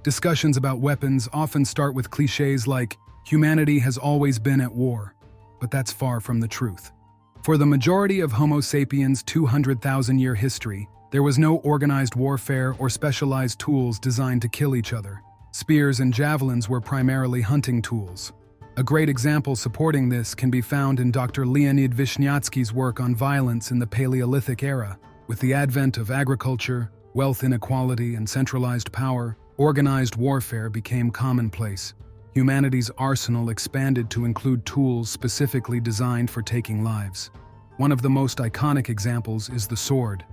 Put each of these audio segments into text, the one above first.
discussions about weapons often start with cliches like, humanity has always been at war, but that's far from the truth. For the majority of Homo sapiens' 200,000-year history, there was no organized warfare or specialized tools designed to kill each other. Spears and javelins were primarily hunting tools. A great example supporting this can be found in Dr. Leonid Vishняtsky's work on violence in the Paleolithic era. With the advent of agriculture, wealth inequality, and centralized power, organized warfare became commonplace. Humanity's arsenal expanded to include tools specifically designed for taking lives. One of the most iconic examples is the sword.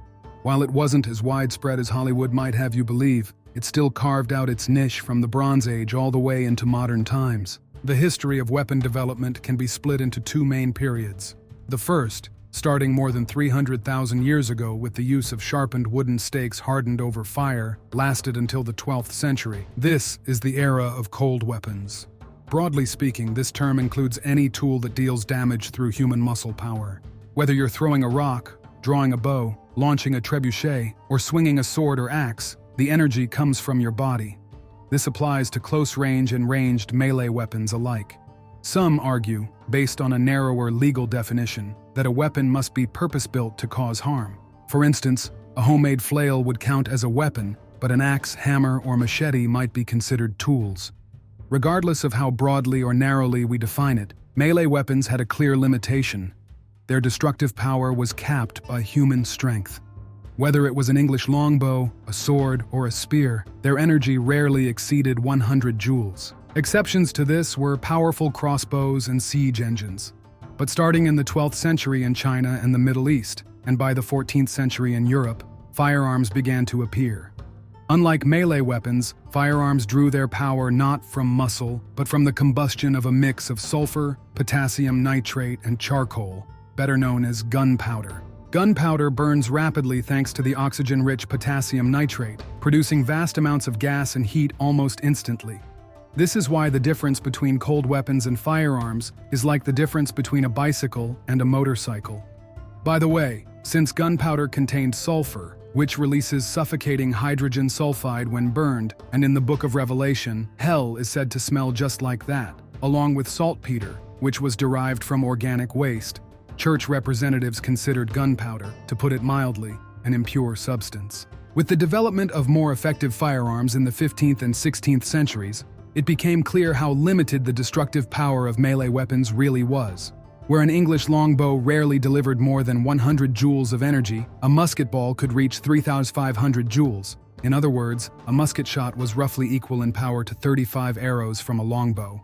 While it wasn't as widespread as Hollywood might have you believe, it still carved out its niche from the Bronze Age all the way into modern times. The history of weapon development can be split into two main periods. The first, starting more than 300,000 years ago with the use of sharpened wooden stakes hardened over fire, lasted until the 12th century. This is the era of cold weapons. Broadly speaking, this term includes any tool that deals damage through human muscle power. Whether you're throwing a rock, drawing a bow, launching a trebuchet, or swinging a sword or axe, the energy comes from your body. This applies to close-range and ranged melee weapons alike. Some argue, based on a narrower legal definition, that a weapon must be purpose-built to cause harm. For instance, a homemade flail would count as a weapon, but an axe, hammer, or machete might be considered tools. Regardless of how broadly or narrowly we define it, melee weapons had a clear limitation. Their destructive power was capped by human strength. Whether it was an English longbow, a sword, or a spear, their energy rarely exceeded 100 joules. Exceptions to this were powerful crossbows and siege engines. But starting in the 12th century in China and the Middle East, and by the 14th century in Europe, firearms began to appear. Unlike melee weapons, firearms drew their power not from muscle, but from the combustion of a mix of sulfur, potassium nitrate, and charcoal, better known as gunpowder. Gunpowder burns rapidly thanks to the oxygen-rich potassium nitrate, producing vast amounts of gas and heat almost instantly. This is why the difference between cold weapons and firearms is like the difference between a bicycle and a motorcycle. By the way, since gunpowder contained sulfur, which releases suffocating hydrogen sulfide when burned, and in the Book of Revelation, hell is said to smell just like that, along with saltpeter, which was derived from organic waste. Church representatives considered gunpowder, to put it mildly, an impure substance. With the development of more effective firearms in the 15th and 16th centuries, it became clear how limited the destructive power of melee weapons really was. Where an English longbow rarely delivered more than 100 joules of energy, a musket ball could reach 3,500 joules. In other words, a musket shot was roughly equal in power to 35 arrows from a longbow.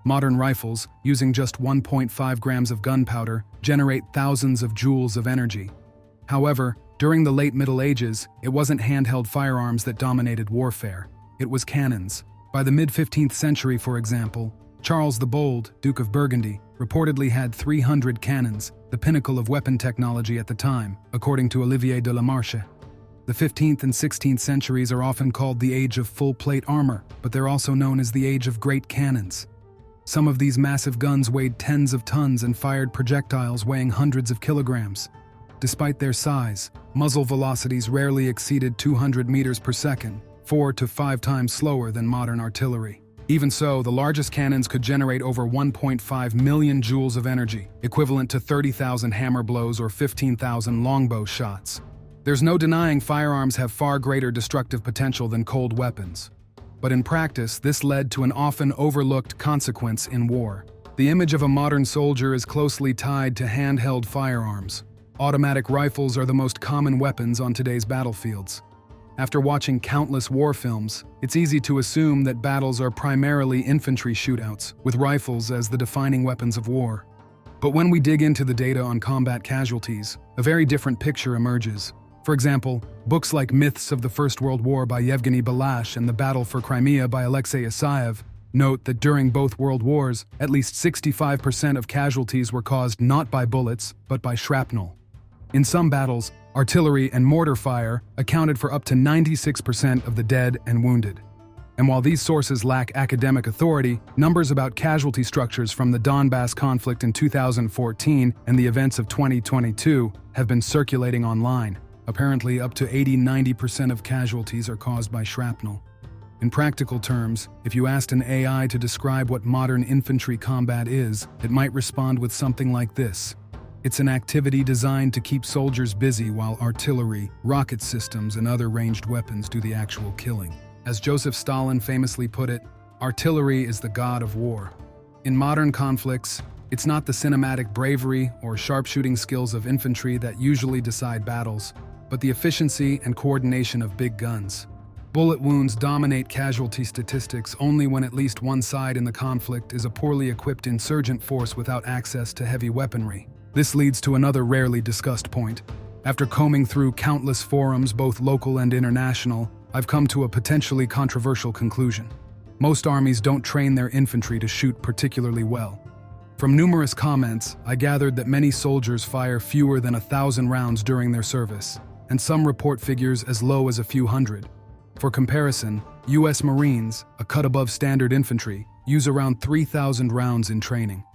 Modern rifles, using just 1.5 grams of gunpowder, generate thousands of joules of energy. However, during the late Middle Ages, it wasn't handheld firearms that dominated warfare. It was cannons. By the mid-15th century, for example, Charles the Bold, Duke of Burgundy, reportedly had 300 cannons, the pinnacle of weapon technology at the time, according to Olivier de la Marche. The 15th and 16th centuries are often called the Age of Full-Plate Armor, but they're also known as the Age of Great Cannons. Some of these massive guns weighed tens of tons and fired projectiles weighing hundreds of kilograms. Despite their size, muzzle velocities rarely exceeded 200 meters per second, 4 to 5 times slower than modern artillery. Even so, the largest cannons could generate over 1.5 million joules of energy, equivalent to 30,000 hammer blows or 15,000 longbow shots. There's no denying firearms have far greater destructive potential than cold weapons. But in practice, this led to an often overlooked consequence in war. The image of a modern soldier is closely tied to handheld firearms. Automatic rifles are the most common weapons on today's battlefields. After watching countless war films, it's easy to assume that battles are primarily infantry shootouts, with rifles as the defining weapons of war. But when we dig into the data on combat casualties, a very different picture emerges. For example, books like Myths of the First World War by Yevgeny Balash and The Battle for Crimea by Alexei Isayev note that during both world wars, at least 65% of casualties were caused not by bullets, but by shrapnel. In some battles, artillery and mortar fire accounted for up to 96% of the dead and wounded. And while these sources lack academic authority, numbers about casualty structures from the Donbass conflict in 2014 and the events of 2022 have been circulating online. Apparently, up to 80–90% of casualties are caused by shrapnel. In practical terms, if you asked an AI to describe what modern infantry combat is, it might respond with something like this. It's an activity designed to keep soldiers busy while artillery, rocket systems, and other ranged weapons do the actual killing. As Joseph Stalin famously put it, artillery is the god of war. In modern conflicts, it's not the cinematic bravery or sharpshooting skills of infantry that usually decide battles, but the efficiency and coordination of big guns. Bullet wounds dominate casualty statistics only when at least one side in the conflict is a poorly equipped insurgent force without access to heavy weaponry. This leads to another rarely discussed point. After combing through countless forums, both local and international, I've come to a potentially controversial conclusion. Most armies don't train their infantry to shoot particularly well. From numerous comments, I gathered that many soldiers fire fewer than 1,000 rounds during their service, and some report figures as low as a few hundred. For comparison, U.S. Marines, a cut above standard infantry, use around 3,000 rounds in training.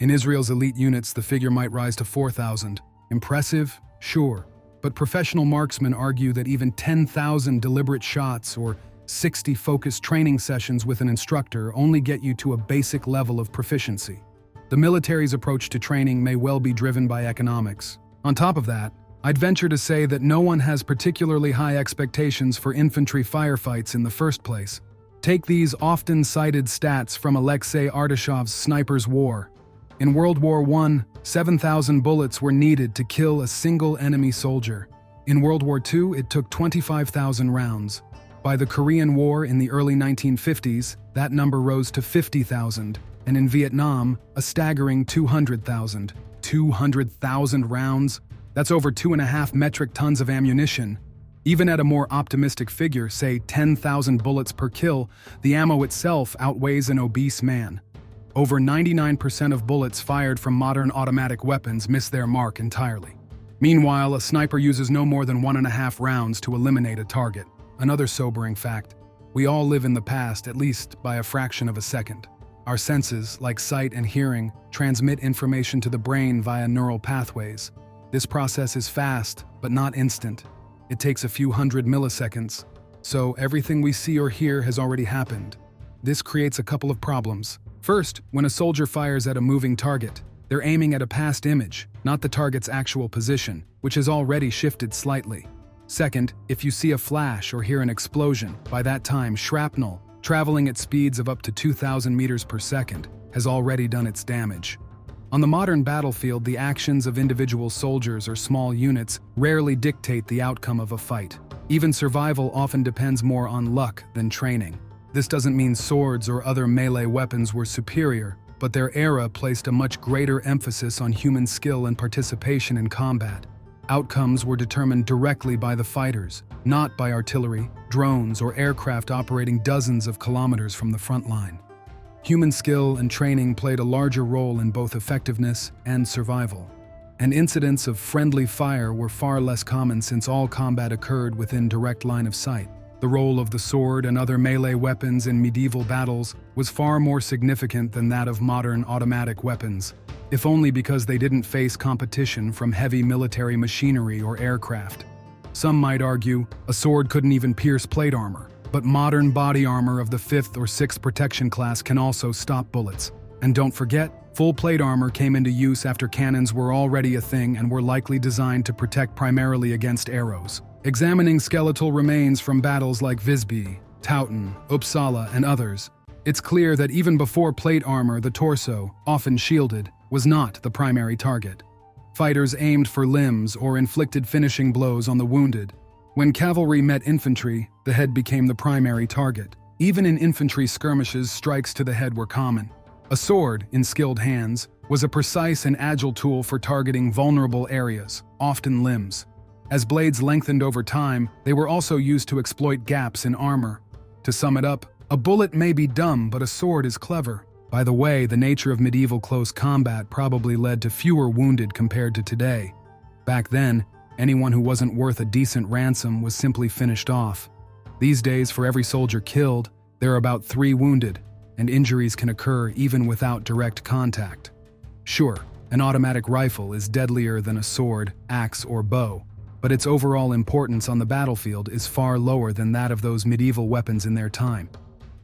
In Israel's elite units, the figure might rise to 4,000. Impressive? Sure. But professional marksmen argue that even 10,000 deliberate shots or 60 focused training sessions with an instructor only get you to a basic level of proficiency. The military's approach to training may well be driven by economics. On top of that, I'd venture to say that no one has particularly high expectations for infantry firefights in the first place. Take these often cited stats from Alexei Ardashov's Sniper's War. In World War I, 7,000 bullets were needed to kill a single enemy soldier. In World War II, it took 25,000 rounds. By the Korean War in the early 1950s, that number rose to 50,000, and in Vietnam, a staggering 200,000. 200,000 rounds? That's over 2.5 metric tons of ammunition. Even at a more optimistic figure, say 10,000 bullets per kill, the ammo itself outweighs an obese man. Over 99% of bullets fired from modern automatic weapons miss their mark entirely. Meanwhile, a sniper uses no more than 1.5 rounds to eliminate a target. Another sobering fact: we all live in the past, at least by a fraction of a second. Our senses, like sight and hearing, transmit information to the brain via neural pathways. This process is fast, but not instant. It takes a few hundred milliseconds, so everything we see or hear has already happened. This creates a couple of problems. First, when a soldier fires at a moving target, they're aiming at a past image, not the target's actual position, which has already shifted slightly. Second, if you see a flash or hear an explosion, by that time shrapnel, traveling at speeds of up to 2,000 meters per second, has already done its damage. On the modern battlefield, the actions of individual soldiers or small units rarely dictate the outcome of a fight. Even survival often depends more on luck than training. This doesn't mean swords or other melee weapons were superior, but their era placed a much greater emphasis on human skill and participation in combat. Outcomes were determined directly by the fighters, not by artillery, drones, or aircraft operating dozens of kilometers from the front line. Human skill and training played a larger role in both effectiveness and survival. And incidents of friendly fire were far less common since all combat occurred within direct line of sight. The role of the sword and other melee weapons in medieval battles was far more significant than that of modern automatic weapons, if only because they didn't face competition from heavy military machinery or aircraft. Some might argue a sword couldn't even pierce plate armor. But modern body armor of the 5th or 6th protection class can also stop bullets. And don't forget, full plate armor came into use after cannons were already a thing and were likely designed to protect primarily against arrows. Examining skeletal remains from battles like Visby, Towton, Uppsala, and others, it's clear that even before plate armor, the torso, often shielded, was not the primary target. Fighters aimed for limbs or inflicted finishing blows on the wounded. When cavalry met infantry, the head became the primary target. Even in infantry skirmishes, strikes to the head were common. A sword, in skilled hands, was a precise and agile tool for targeting vulnerable areas, often limbs. As blades lengthened over time, they were also used to exploit gaps in armor. To sum it up, a bullet may be dumb, but a sword is clever. By the way, the nature of medieval close combat probably led to fewer wounded compared to today. Back then, anyone who wasn't worth a decent ransom was simply finished off. These days, for every soldier killed, there are about 3 wounded, and injuries can occur even without direct contact. Sure, an automatic rifle is deadlier than a sword, axe, or bow, but its overall importance on the battlefield is far lower than that of those medieval weapons in their time.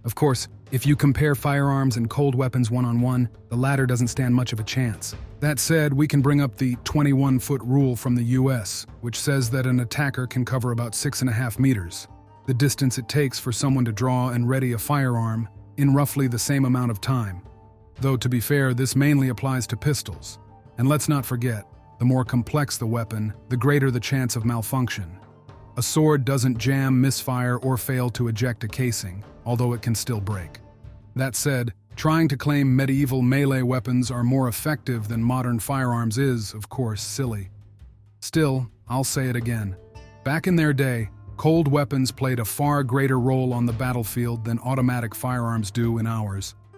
Of course, if you compare firearms and cold weapons one-on-one, the latter doesn't stand much of a chance. That said, we can bring up the 21-foot rule from the US, which says that an attacker can cover about 6.5 meters, the distance it takes for someone to draw and ready a firearm in roughly the same amount of time. Though to be fair, this mainly applies to pistols. And let's not forget, the more complex the weapon, the greater the chance of malfunction. A sword doesn't jam, misfire, or fail to eject a casing, although it can still break. That said, trying to claim medieval melee weapons are more effective than modern firearms is, of course, silly. Still, I'll say it again. Back in their day, cold weapons played a far greater role on the battlefield than automatic firearms do in ours.